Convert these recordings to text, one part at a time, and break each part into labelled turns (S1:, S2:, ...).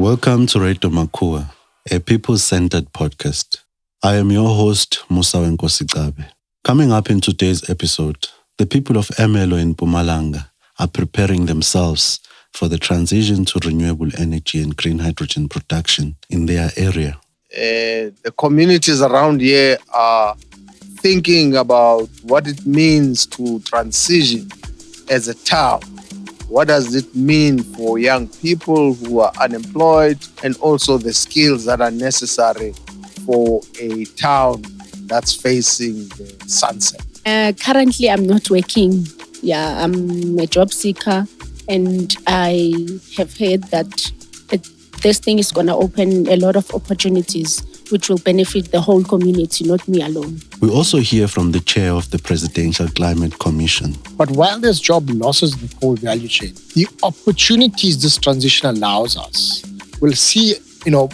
S1: Welcome to Radio Makua, a people-centered podcast. I am your host, Musa Wenkosikabe. Coming up in today's episode, the people of Ermelo in Mpumalanga are preparing themselves for the transition to renewable energy and green hydrogen production in their area.
S2: The communities around here are thinking about what it means to transition as a town. What does it mean for young people who are unemployed, and also the skills that are necessary for a town that's facing the sunset?
S3: Currently, I'm not working. I'm a job seeker, and I have heard that this thing is going to open a lot of opportunities which will benefit the whole community, not me alone.
S1: We also hear from the chair of the Presidential Climate Commission.
S4: But while there's job losses in the coal value chain, the opportunities this transition allows us, we'll see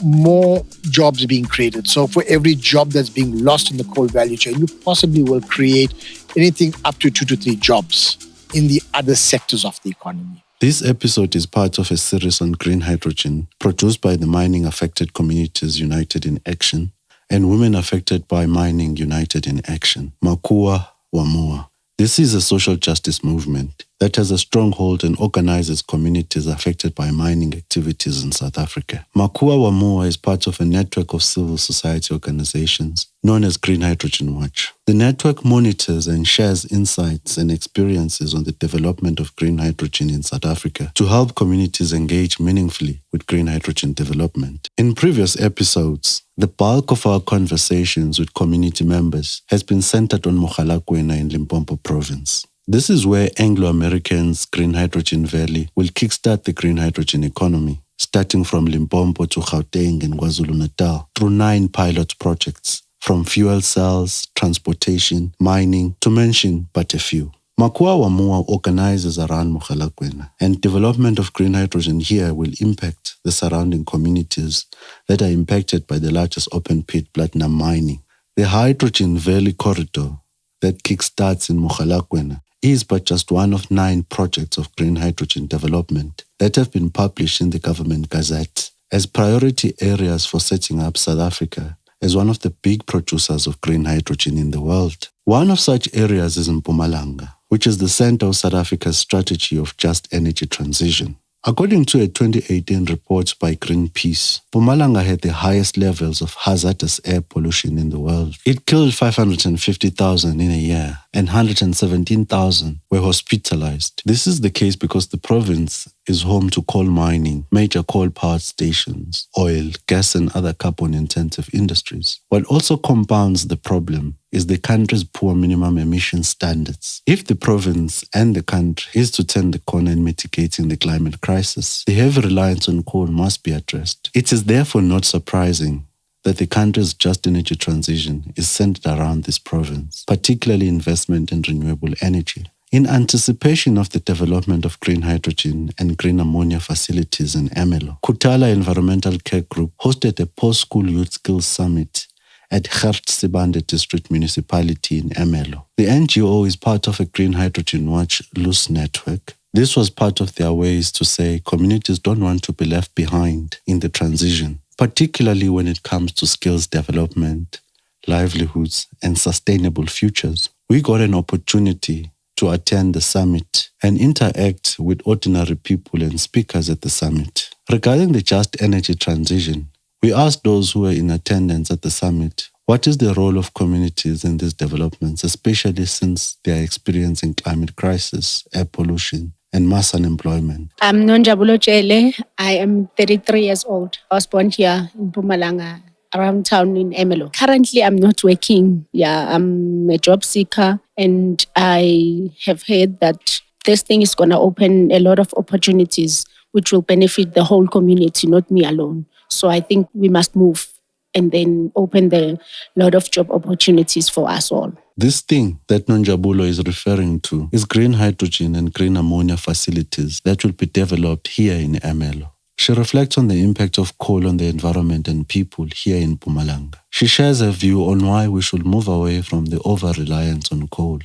S4: more jobs being created. So for every job that's being lost in the coal value chain, you possibly will create anything up to 2 to 3 jobs in the other sectors of the economy.
S1: This episode is part of a series on green hydrogen produced by the Mining Affected Communities United in Action and Women Affected by Mining United in Action, Makua Wamua. This is a social justice movement that has a stronghold and organizes communities affected by mining activities in South Africa. Makua Wamua is part of a network of civil society organizations known as Green Hydrogen Watch. The network monitors and shares insights and experiences on the development of green hydrogen in South Africa to help communities engage meaningfully with green hydrogen development. In previous episodes, the bulk of our conversations with community members has been centered on Mpumalanga in Limpopo province. This is where Anglo-Americans' Green Hydrogen Valley will kickstart the green hydrogen economy, starting from Limpopo to Gauteng and KwaZulu-Natal through 9 pilot projects, from fuel cells, transportation, mining, to mention but a few. Makua Wamua organizes around Mpumalanga, and development of green hydrogen here will impact the surrounding communities that are impacted by the largest open-pit platinum mining. The Hydrogen Valley Corridor that kickstarts in Mpumalanga is but just one of 9 projects of green hydrogen development that have been published in the Government Gazette as priority areas for setting up South Africa as one of the big producers of green hydrogen in the world. One of such areas is Mpumalanga, which is the center of South Africa's strategy of just energy transition. According to a 2018 report by Greenpeace, Mpumalanga had the highest levels of hazardous air pollution in the world. It killed 550,000 in a year, and 117,000 were hospitalized. This is the case because the province is home to coal mining, major coal power stations, oil, gas and other carbon-intensive industries. What also compounds the problem is the country's poor minimum emission standards. If the province and the country is to turn the corner in mitigating the climate crisis, the heavy reliance on coal must be addressed. It is therefore not surprising that the country's just energy transition is centered around this province, particularly investment in renewable energy. In anticipation of the development of green hydrogen and green ammonia facilities in Ermelo, Khutala Environmental Care Group hosted a post-school youth skills summit at Sibande District Municipality in Ermelo. The NGO is part of a Green Hydrogen Watch loose network. This was part of their ways to say communities don't want to be left behind in the transition, particularly when it comes to skills development, livelihoods, and sustainable futures. We got an opportunity to attend the summit and interact with ordinary people and speakers at the summit. Regarding the just energy transition, we asked those who were in attendance at the summit, what is the role of communities in these developments, especially since they are experiencing climate crisis, air pollution, and mass unemployment?
S3: I'm Nonjabulo Jele. I am 33 years old. I was born here in Mpumalanga, around town in Ermelo. Currently, I'm not working. I'm a job seeker, and I have heard that this thing is going to open a lot of opportunities which will benefit the whole community, not me alone. So I think we must move and then open the lot of job opportunities for us all.
S1: This thing that Nonjabulo is referring to is green hydrogen and green ammonia facilities that will be developed here in Ermelo. She reflects on the impact of coal on the environment and people here in Mpumalanga. She shares her view on why we should move away from the over-reliance on coal.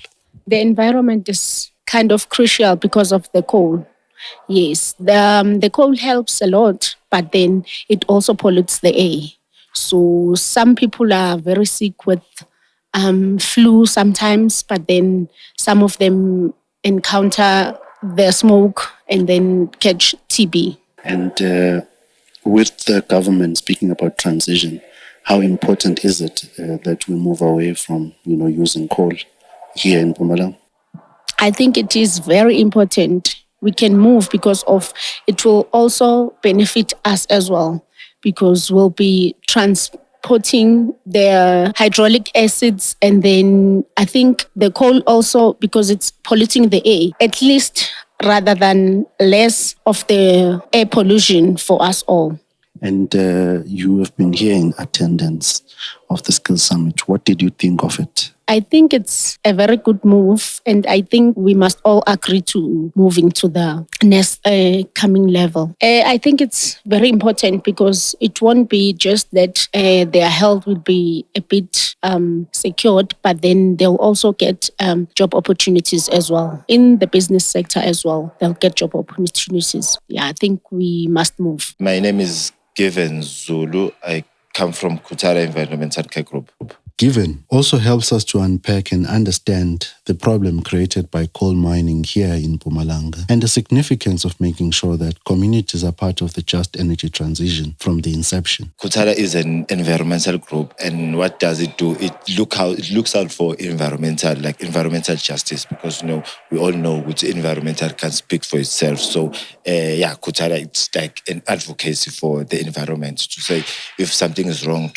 S3: The environment is kind of crucial because of the coal. Yes, the coal helps a lot, but then it also pollutes the air. So some people are very sick with flu sometimes, but then some of them encounter the smoke and then catch TB.
S1: And with the government speaking about transition, how important is it that we move away from, using coal here in Mpumalanga?
S3: I think it is very important we can move because of it will also benefit us as well because we'll be transporting the hydraulic acids and then I think the coal also because it's polluting the air at least rather than less of the air pollution for us all.
S1: And you have been here in attendance of the Skills Summit. What did you think of it?
S3: I think it's a very good move, and I think we must all agree to moving to the next coming level. I think it's very important because it won't be just that their health will be a bit secured, but then they'll also get job opportunities as well. In the business sector as well, they'll get job opportunities. Yeah, I think we must move.
S5: My name is Devan Zulu. I come from Khutala Environmental Care Group.
S1: Given also helps us to unpack and understand the problem created by coal mining here in Mpumalanga and the significance of making sure that communities are part of the just energy transition from the inception.
S5: Khutala is an environmental group, and what does it do? It looks out for environmental justice, because we all know which environmental can speak for itself. So Khutala, it's like an advocacy for the environment to say if something is wrong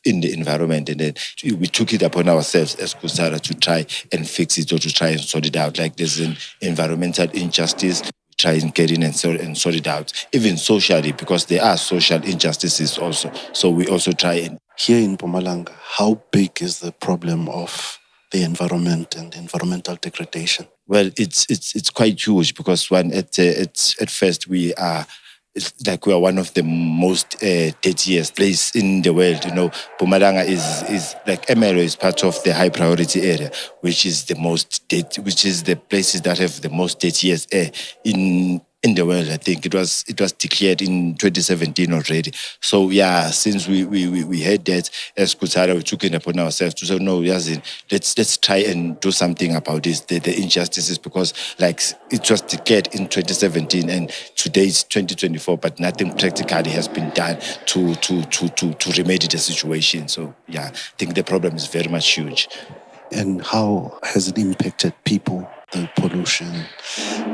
S5: in the environment, and then we took it upon ourselves as Khutala to try and fix it or to try and sort it out. Like there's an environmental injustice, try and get in and sort it out, even socially, because there are social injustices also. So we also try and...
S1: Here in Mpumalanga, how big is the problem of the environment and environmental degradation?
S5: Well, it's quite huge because at first we are one of the most dirtiest place in the world. Mpumalanga is like Ermelo is part of the high priority area, which is the places that have the most dirtiest air in the world. I think it was declared in 2017 already. So since we heard that as Khutala, we took it upon ourselves to say no, let's try and do something about this, the injustices, because it was declared in 2017 and today it's 2024, but nothing practically has been done to remedy the situation. So I think the problem is very much huge.
S1: And how has it impacted people, the pollution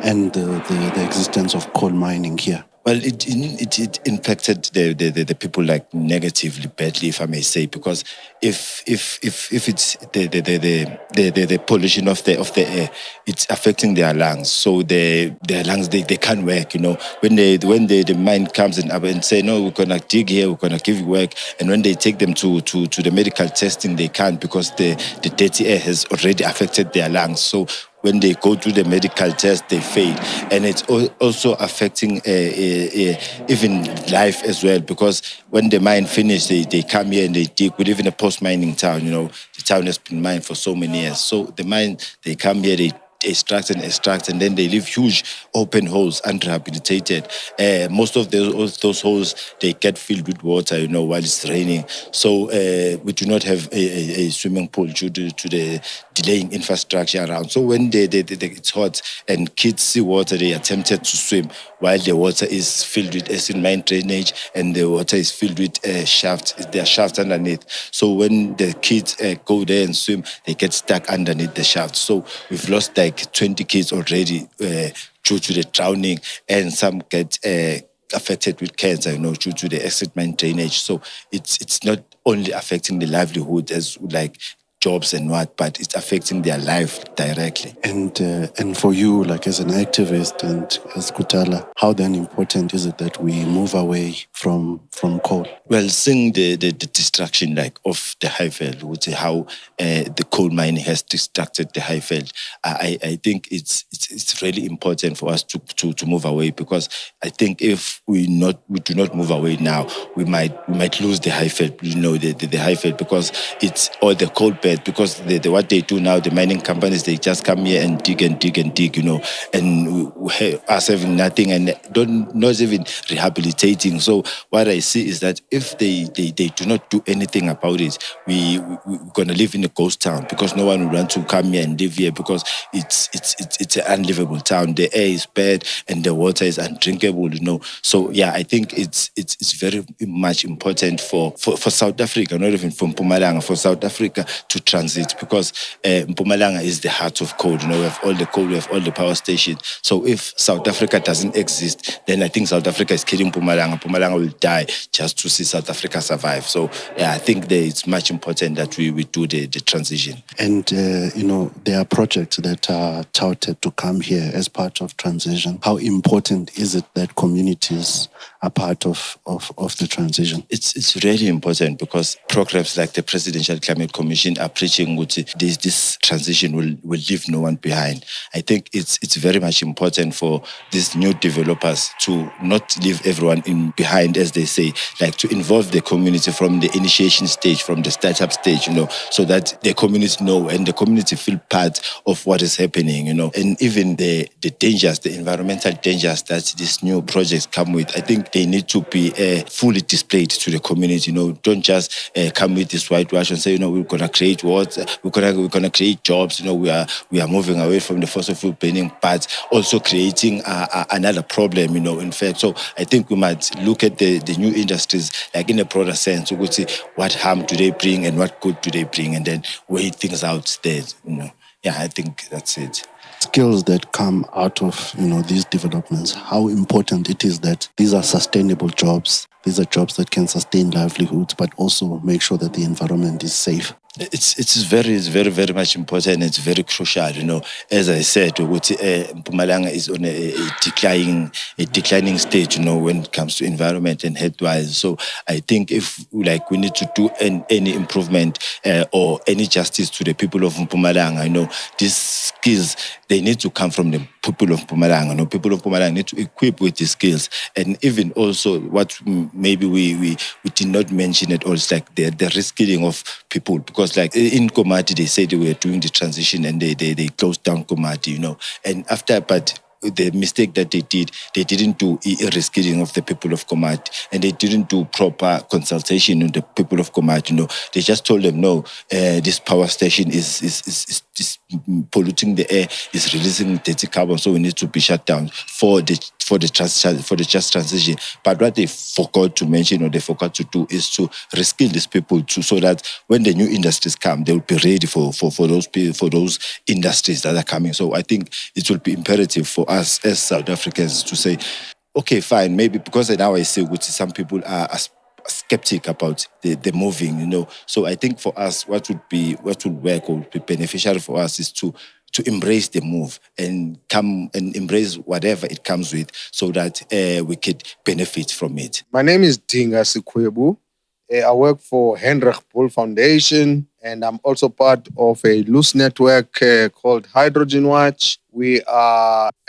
S1: and the existence of coal mining here?
S5: Well, it impacted the people negatively, badly, if I may say, because if it's the pollution of the air, it's affecting their lungs. So their lungs they can't work. When the mine comes and say no, we're gonna dig here, we're gonna give you work, and when they take them to the medical testing, they can't because the dirty air has already affected their lungs. So when they go to the medical test, they fail. And it's also affecting even life as well, because when the mine finishes, they come here and they dig. We live in a post-mining town, the town has been mined for so many years. So the mine, they come here, they extract, and then they leave huge open holes unrehabilitated. Most of those holes, they get filled with water, while it's raining. So we do not have a swimming pool due to the delaying infrastructure around. So when it's hot and kids see water, they are tempted to swim, while the water is filled with acid mine drainage and the water is filled with shafts. There are shafts underneath. So when the kids go there and swim, they get stuck underneath the shaft. So we've lost 20 kids already due to the drowning, and some get affected with cancer, due to the acid mine drainage. So it's not only affecting the livelihood as jobs and but it's affecting their life directly.
S1: And for you, as an activist and as Khutala, how then important is it that we move away from coal?
S5: Well, seeing the destruction like of the Highveld, which is how the coal mining has destructed the Highveld, I think it's really important for us to move away, because I think if we do not move away now, we might lose the Highveld, the Highveld, because it's all the coal bed, because what they do now, the mining companies, they just come here and dig and dig and dig, and us having nothing and not even rehabilitating. So what I see is that if they do not do anything about it, we're going to live in a ghost town, because no one will want to come here and live here, because it's an unlivable town. The air is bad and the water is undrinkable, So yeah, I think it's very much important for South Africa, not even for Mpumalanga, for South Africa to transit, because Mpumalanga is the heart of coal. We have all the coal, we have all the power stations. So if South Africa doesn't exist, then I think South Africa is killing Mpumalanga. Mpumalanga will die just to see South Africa survive. So yeah, I think that it's much important that we do the transition.
S1: And there are projects that are touted to come here as part of transition. How important is it that communities are part of the transition?
S5: It's really important, because programs like the Presidential Climate Commission are preaching this transition will leave no one behind. I think it's very much important for these new developers to not leave everyone behind, as they say, like to involve the community from the initiation stage, from the startup stage, so that the community know and the community feel part of what is happening, and even the dangers, the environmental dangers that these new projects come with, I think they need to be fully displayed to the community. Don't just come with this whitewash and say, we're gonna create what, we're gonna create jobs. We are moving away from the fossil fuel burning, but also creating another problem. In fact, so I think we might look at the new industries like in a broader sense. We could see what harm do they bring and what good do they bring, and then weigh things out there. Yeah, I think that's it.
S1: Skills that come out of these developments, how important it is that these are sustainable jobs. These are jobs that can sustain livelihoods, but also make sure that the environment is safe.
S5: It's very, very much important. It's very crucial. As I said, Mpumalanga is on a declining stage, when it comes to environment and health-wise. So I think if we need to do any improvement or any justice to the people of Mpumalanga, these skills, they need to come from the people of Mpumalanga. People of Mpumalanga need to equip with these skills, and even also what maybe we did not mention at all is like the reskilling of people, because like in Komati they said they were doing the transition and they closed down Komati, and after, but the mistake that they didn't do reskilling of the people of Komati, and they didn't do proper consultation with the people of Komati. They just told them, no, this power station is polluting the air, is releasing dirty carbon, so we need to be shut down for the just transition. But what they forgot to mention or they forgot to do is to reskill these people so that when the new industries come, they will be ready for those industries that are coming. So I think it will be imperative for us as South Africans to say, okay, fine, maybe because now I say some people are skeptic about the moving, So I think for us, what would work or be beneficial for us is to embrace the move and come and embrace whatever it comes with, so that we could benefit from it.
S2: My name is Dinga Sikwebu. I work for Hendrik Bull Foundation, and I'm also part of a loose network called Hydrogen Watch. We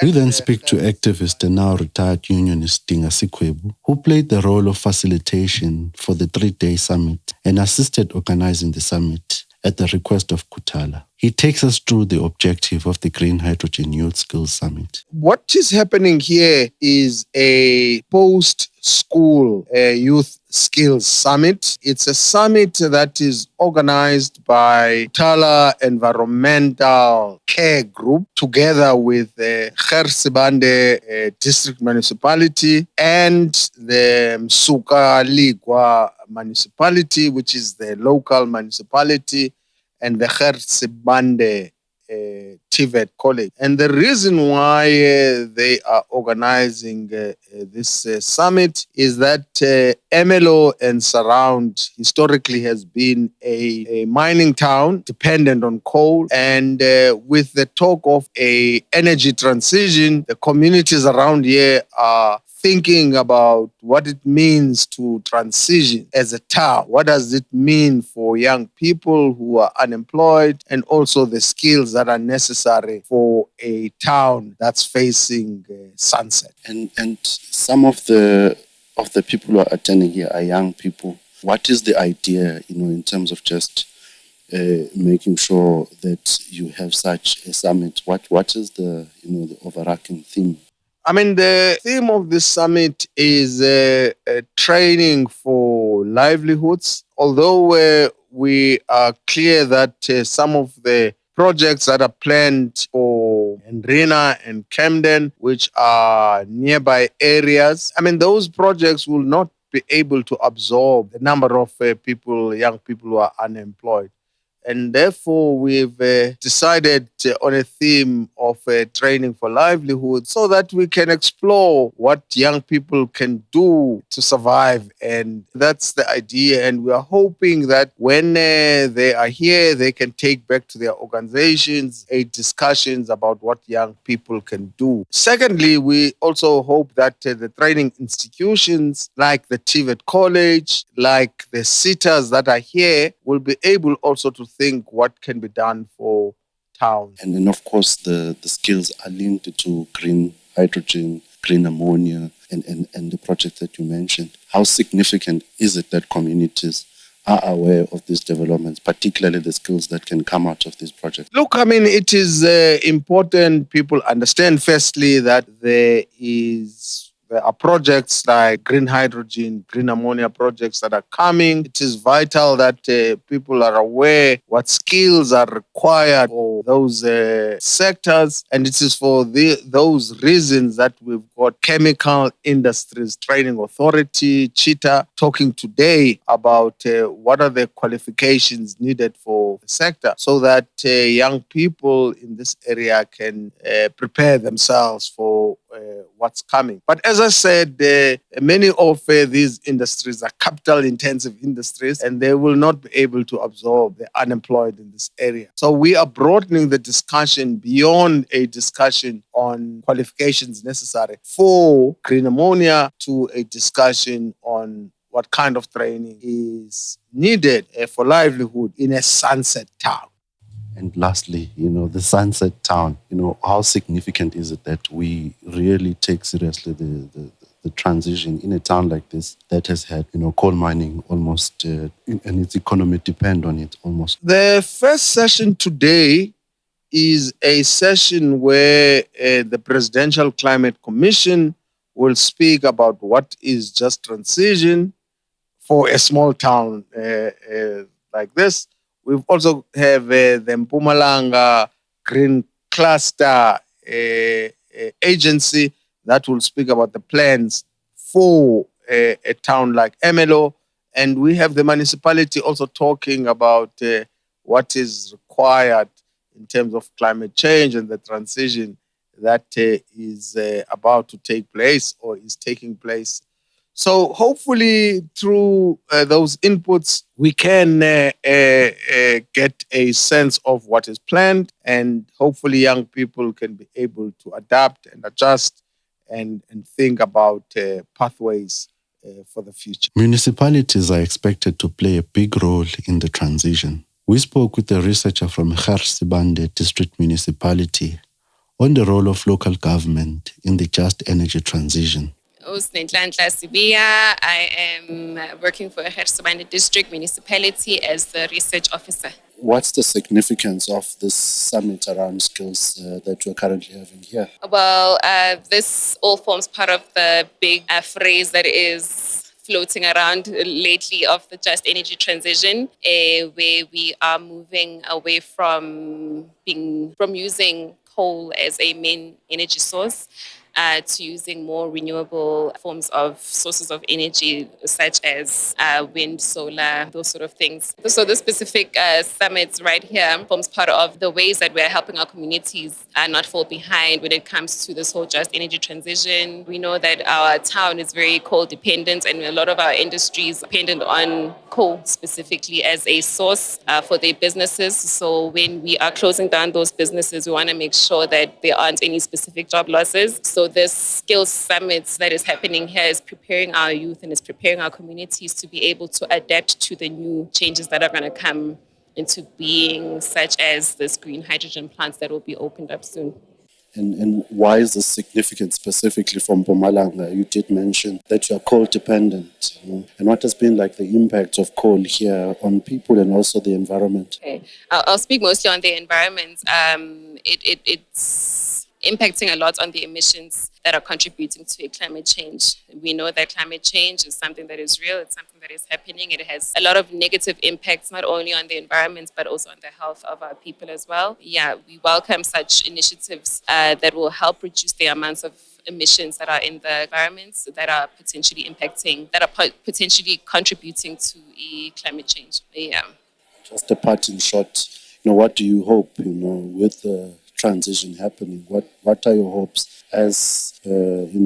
S1: then speak to activist and now retired unionist Dinga Sikwebu, who played the role of facilitation for the 3-day summit and assisted organizing the summit at the request of Khutala. He takes us through the objective of the Green Hydrogen Youth Skills Summit.
S2: What is happening here is a post-school youth skills summit. It's a summit that is organized by Khutala Environmental Care Group together with the Gersibande District Municipality and the Msuka Ligwa Municipality, which is the local municipality, and the Gersibande TVET College. And the reason why they are organizing this summit is that Ermelo and surround historically has been a mining town dependent on coal. And with the talk of a energy transition, the communities around here are thinking about what it means to transition as a town. What does it mean for young people who are unemployed, and also the skills that are necessary for a town that's facing sunset.
S1: And some of the people who are attending here are young people. What is the idea, in terms of just making sure that you have such a summit? What is the overarching theme?
S2: I mean, the theme of this summit is training for livelihoods. Although we are clear that some of the projects that are planned for Ndrina and Camden, which are nearby areas, I mean, those projects will not be able to absorb the number of young people who are unemployed. And therefore, we've decided on a theme of training for livelihood so that we can explore what young people can do to survive. And that's the idea. And we are hoping that when they are here, they can take back to their organizations discussions about what young people can do. Secondly, we also hope that the training institutions like the TVET College, like the sitters that are here, will be able also to think what can be done for towns.
S1: And then, of course, the skills are linked to green hydrogen, green ammonia, and the project that you mentioned. How significant is it that communities are aware of these developments, particularly the skills that can come out of these projects?
S2: Look, I mean, it is important people understand, firstly, that there are projects like green hydrogen, green ammonia projects that are coming. It is vital that people are aware what skills are required for those sectors. And it is for those reasons that we've got Chemical Industries Training Authority, CHITA, talking today about what are the qualifications needed for the sector so that young people in this area can prepare themselves for what's coming. But as I said, many of these industries are capital-intensive industries, and they will not be able to absorb the unemployed in this area. So we are broadening the discussion beyond a discussion on qualifications necessary for green ammonia to a discussion on what kind of training is needed for livelihood in a sunset town.
S1: And lastly, the sunset town, how significant is it that we really take seriously the transition in a town like this that has had, coal mining almost, and its economy depend on it almost?
S2: The first session today is a session where the Presidential Climate Commission will speak about what is just transition for a small town like this. We've also have the Mpumalanga Green Cluster agency that will speak about the plans for a town like Ermelo. And we have the municipality also talking about what is required in terms of climate change and the transition that is about to take place or is taking place. So hopefully through those inputs, we can get a sense of what is planned, and hopefully young people can be able to adapt and adjust and think about pathways for the future.
S1: Municipalities are expected to play a big role in the transition. We spoke with a researcher from Sibande District Municipality on the role of local government in the just energy transition.
S6: Sinenhlanhla Sibiya. I am working for Sibande District Municipality as the research officer.
S1: What's the significance of this summit around skills that we're currently having here?
S6: Well, this all forms part of the big phrase that is floating around lately of the just energy transition, where we are moving away from using coal as a main energy source to using more renewable forms of sources of energy, such as wind, solar, those sort of things. So this specific summit right here forms part of the ways that we're helping our communities not fall behind when it comes to this whole just energy transition. We know that our town is very coal dependent, and a lot of our industries are dependent on coal specifically as a source for their businesses. So when we are closing down those businesses, we want to make sure that there aren't any specific job losses. So this skills summit that is happening here is preparing our youth and is preparing our communities to be able to adapt to the new changes that are going to come into being, such as this green hydrogen plants that will be opened up soon.
S1: And why is this significant specifically from Mpumalanga? You did mention that you are coal dependent. And what has been like the impact of coal here on people and also the environment?
S6: Okay. I'll speak mostly on the environment. It's impacting a lot on the emissions that are contributing to climate change. We know that climate change is something that is real. It's something that is happening. It has a lot of negative impacts, not only on the environment, but also on the health of our people as well. Yeah, we welcome such initiatives that will help reduce the amounts of emissions that are in the environment that are potentially impacting, that are potentially contributing to climate change. Yeah.
S1: Just a parting shot, what do you hope, with the transition happening? What are your hopes as,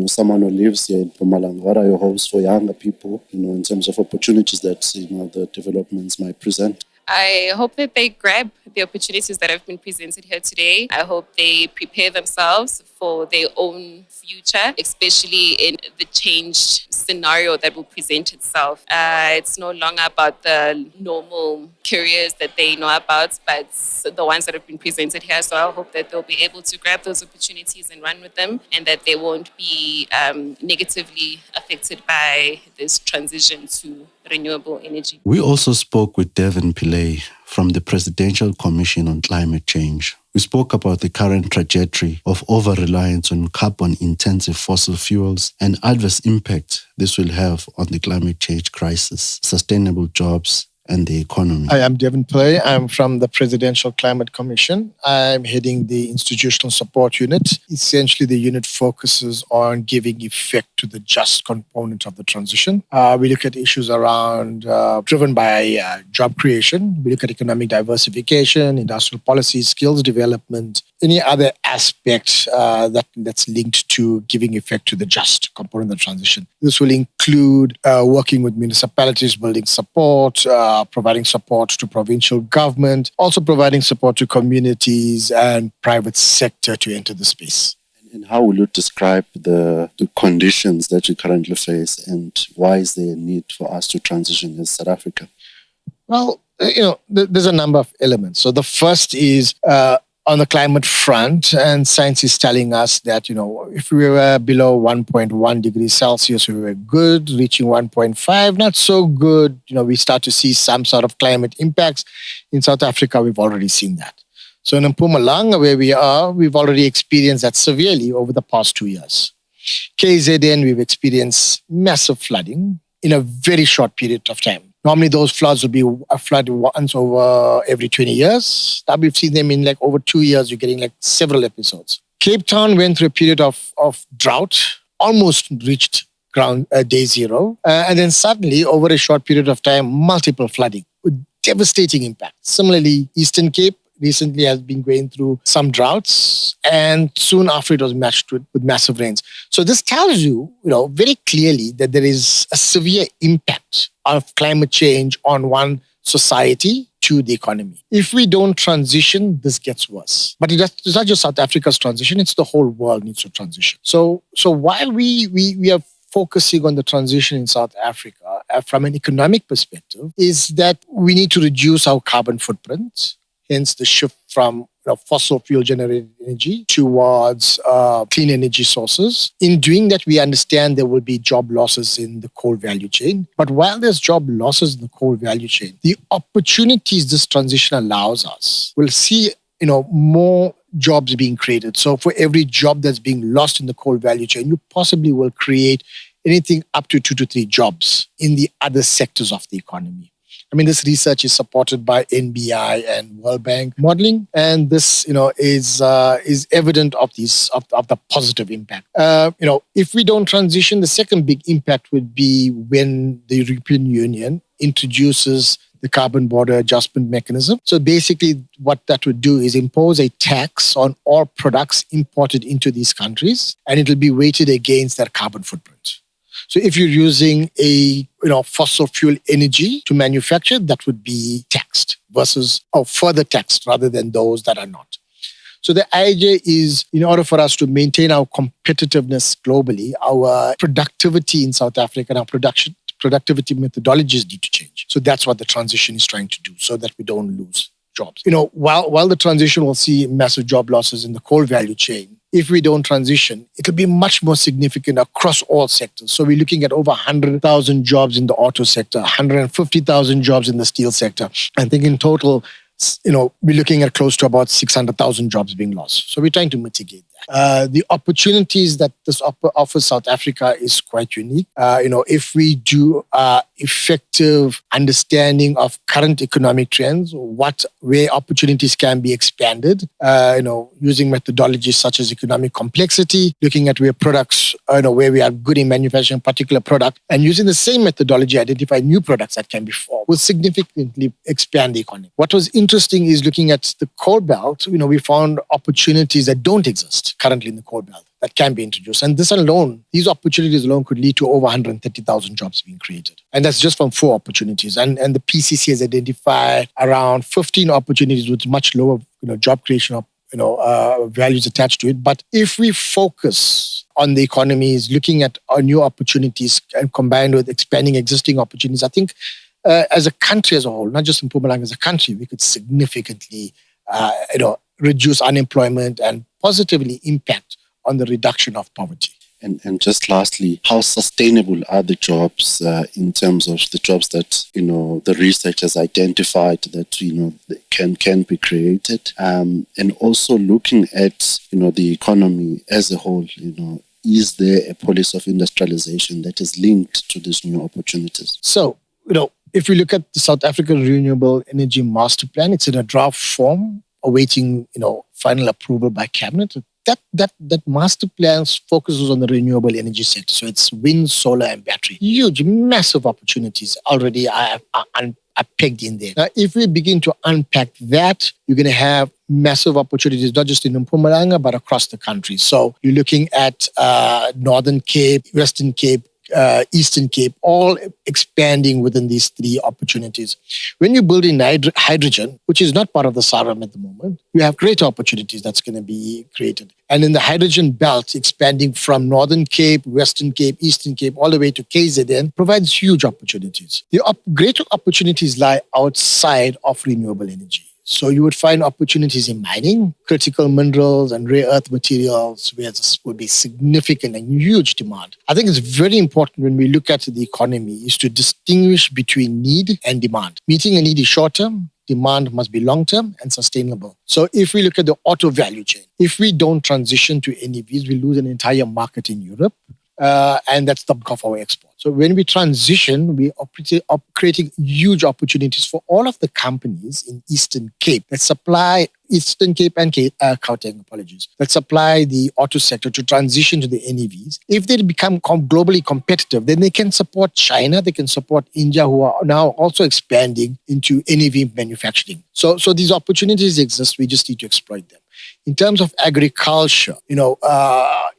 S1: someone who lives here in Mpumalanga? What are your hopes for younger people, in terms of opportunities that, the developments might present?
S6: I hope that they grab the opportunities that have been presented here today. I hope they prepare themselves for their own future, especially in the changed scenario that will present itself. It's no longer about the normal careers that they know about, but the ones that have been presented here. So I hope that they'll be able to grab those opportunities and run with them, and that they won't be negatively affected by this transition to renewable energy.
S1: We also spoke with Devan Pillay from the Presidential Commission on Climate Change. We spoke about the current trajectory of over-reliance on carbon-intensive fossil fuels and adverse impact this will have on the climate change crisis, sustainable jobs, and the economy.
S4: Hi, I'm Devan Pillay. I'm from the Presidential Climate Commission. I'm heading the Institutional Support Unit. Essentially, the unit focuses on giving effect to the just component of the transition. We look at issues around driven by job creation. We look at economic diversification, industrial policy, skills development, any other aspect that's linked to giving effect to the just component of the transition. This will include working with municipalities, building support, providing support to provincial government, also providing support to communities and private sector to enter the space.
S1: And how will you describe the conditions that you currently face, and why is there a need for us to transition as South Africa?
S4: Well, there's a number of elements. So the first is on the climate front, and science is telling us that, if we were below 1.1 degrees Celsius, we were good. Reaching 1.5, not so good. We start to see some sort of climate impacts. In South Africa, we've already seen that. So in Mpumalanga, where we are, we've already experienced that severely over the past 2 years. KZN, we've experienced massive flooding in a very short period of time. Normally, those floods will be a flood once over every 20 years. Now we've seen them in over 2 years. You're getting several episodes. Cape Town went through a period of drought, almost reached day zero. And then suddenly, over a short period of time, multiple flooding with devastating impact. Similarly, Eastern Cape recently has been going through some droughts, and soon after it was matched with massive rains. So this tells you, very clearly that there is a severe impact of climate change on one society to the economy. If we don't transition, this gets worse. But it's not just South Africa's transition, it's the whole world needs to transition. So while we are focusing on the transition in South Africa from an economic perspective, is that we need to reduce our carbon footprint, hence the shift from fossil fuel generated energy towards clean energy sources. In doing that, we understand there will be job losses in the coal value chain. But while there's job losses in the coal value chain, the opportunities this transition allows us will see more jobs being created. So for every job that's being lost in the coal value chain, you possibly will create anything up to 2 to 3 jobs in the other sectors of the economy. This research is supported by NBI and World Bank modeling, and this, is evident of the positive impact. If we don't transition, the second big impact would be when the European Union introduces the carbon border adjustment mechanism. So basically, what that would do is impose a tax on all products imported into these countries, and it will be weighted against their carbon footprint. So if you're using a fossil fuel energy to manufacture, that would be taxed versus further taxed rather than those that are not. So the idea is, in order for us to maintain our competitiveness globally, our productivity in South Africa and our productivity methodologies need to change. So that's what the transition is trying to do, so that we don't lose jobs. While the transition will see massive job losses in the coal value chain, if we don't transition, it'll be much more significant across all sectors. So we're looking at over 100,000 jobs in the auto sector, 150,000 jobs in the steel sector. I think in total, we're looking at close to about 600,000 jobs being lost. So we're trying to mitigate that. The opportunities that this offers South Africa is quite unique. If we do effective understanding of current economic trends, where opportunities can be expanded, using methodologies such as economic complexity, looking at where products, where we are good in manufacturing a particular product, and using the same methodology, identify new products that can be formed, will significantly expand the economy. What was interesting is looking at the coal belt, we found opportunities that don't exist currently in the coal belt that can be introduced. And these opportunities alone could lead to over 130,000 jobs being created. And that's just from 4 opportunities. And the PCC has identified around 15 opportunities with much lower job creation values attached to it. But if we focus on the economies, looking at our new opportunities and combined with expanding existing opportunities, I think as a country as a whole, not just in Mpumalanga, as a country, we could significantly reduce unemployment and positively impact on the reduction of poverty.
S1: And just lastly, how sustainable are the jobs in terms of the jobs that the research has identified that can be created, and also looking at the economy as a whole. Is there a policy of industrialization that is linked to these new opportunities?
S4: So if we look at the South African Renewable Energy Master Plan, it's in a draft form, awaiting final approval by cabinet. That master plan focuses on the renewable energy sector. So it's wind, solar, and battery. Huge, massive opportunities already are pegged in there. Now, if we begin to unpack that, you're going to have massive opportunities, not just in Mpumalanga, but across the country. So you're looking at Northern Cape, Western Cape, Eastern Cape, all expanding within these 3 opportunities. When you build in hydrogen, which is not part of the SARAM at the moment, you have great opportunities that's going to be created. And in the hydrogen belt, expanding from Northern Cape, Western Cape, Eastern Cape, all the way to KZN, provides huge opportunities. The greater opportunities lie outside of renewable energy. So you would find opportunities in mining, critical minerals and rare earth materials, where this would be significant and huge demand. I think it's very important when we look at the economy is to distinguish between need and demand. Meeting a need is short-term, demand must be long-term and sustainable. So if we look at the auto value chain, if we don't transition to NEVs, we lose an entire market in Europe. And that's the bulk of our export. So when we transition, we are creating huge opportunities for all of the companies in Eastern Cape that supply Eastern Cape and Gauteng, that supply the auto sector to transition to the NEVs. If they become globally competitive, then they can support China, they can support India, who are now also expanding into NEV manufacturing. So these opportunities exist. We just need to exploit them. In terms of agriculture,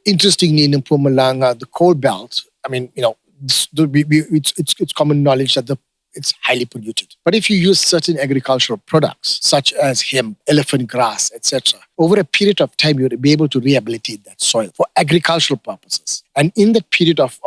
S4: interestingly in Mpumalanga, the coal belt, it's common knowledge that it's highly polluted. But if you use certain agricultural products, such as hemp, elephant grass, etc., over a period of time, you'll be able to rehabilitate that soil for agricultural purposes. And in that period of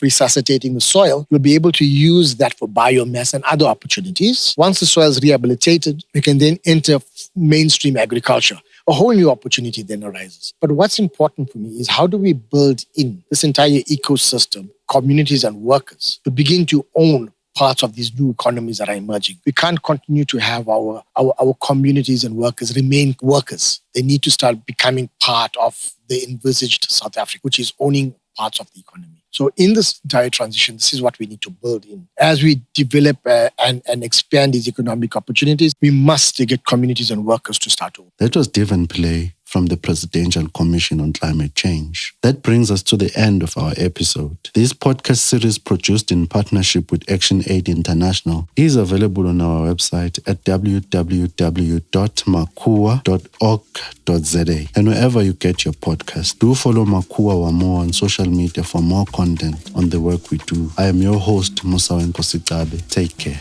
S4: resuscitating the soil, you'll be able to use that for biomass and other opportunities. Once the soil is rehabilitated, we can then enter mainstream agriculture. A whole new opportunity then arises. But what's important for me is how do we build in this entire ecosystem, communities and workers, to begin to own parts of these new economies that are emerging. We can't continue to have our communities and workers remain workers. They need to start becoming part of the envisaged South Africa, which is owning parts of the economy. So in this entire transition, this is what we need to build in. As we develop and expand these economic opportunities, we must get communities and workers to start over.
S1: That was Devan Pillay from the Presidential Commission on Climate Change. That brings us to the end of our episode. This podcast series, produced in partnership with ActionAid International, is available on our website at www.makua.org.za and wherever you get your podcast. Do follow Makua Wamo on social media for more content on the work we do. I am your host, Musa Wenkosikabe. Take care.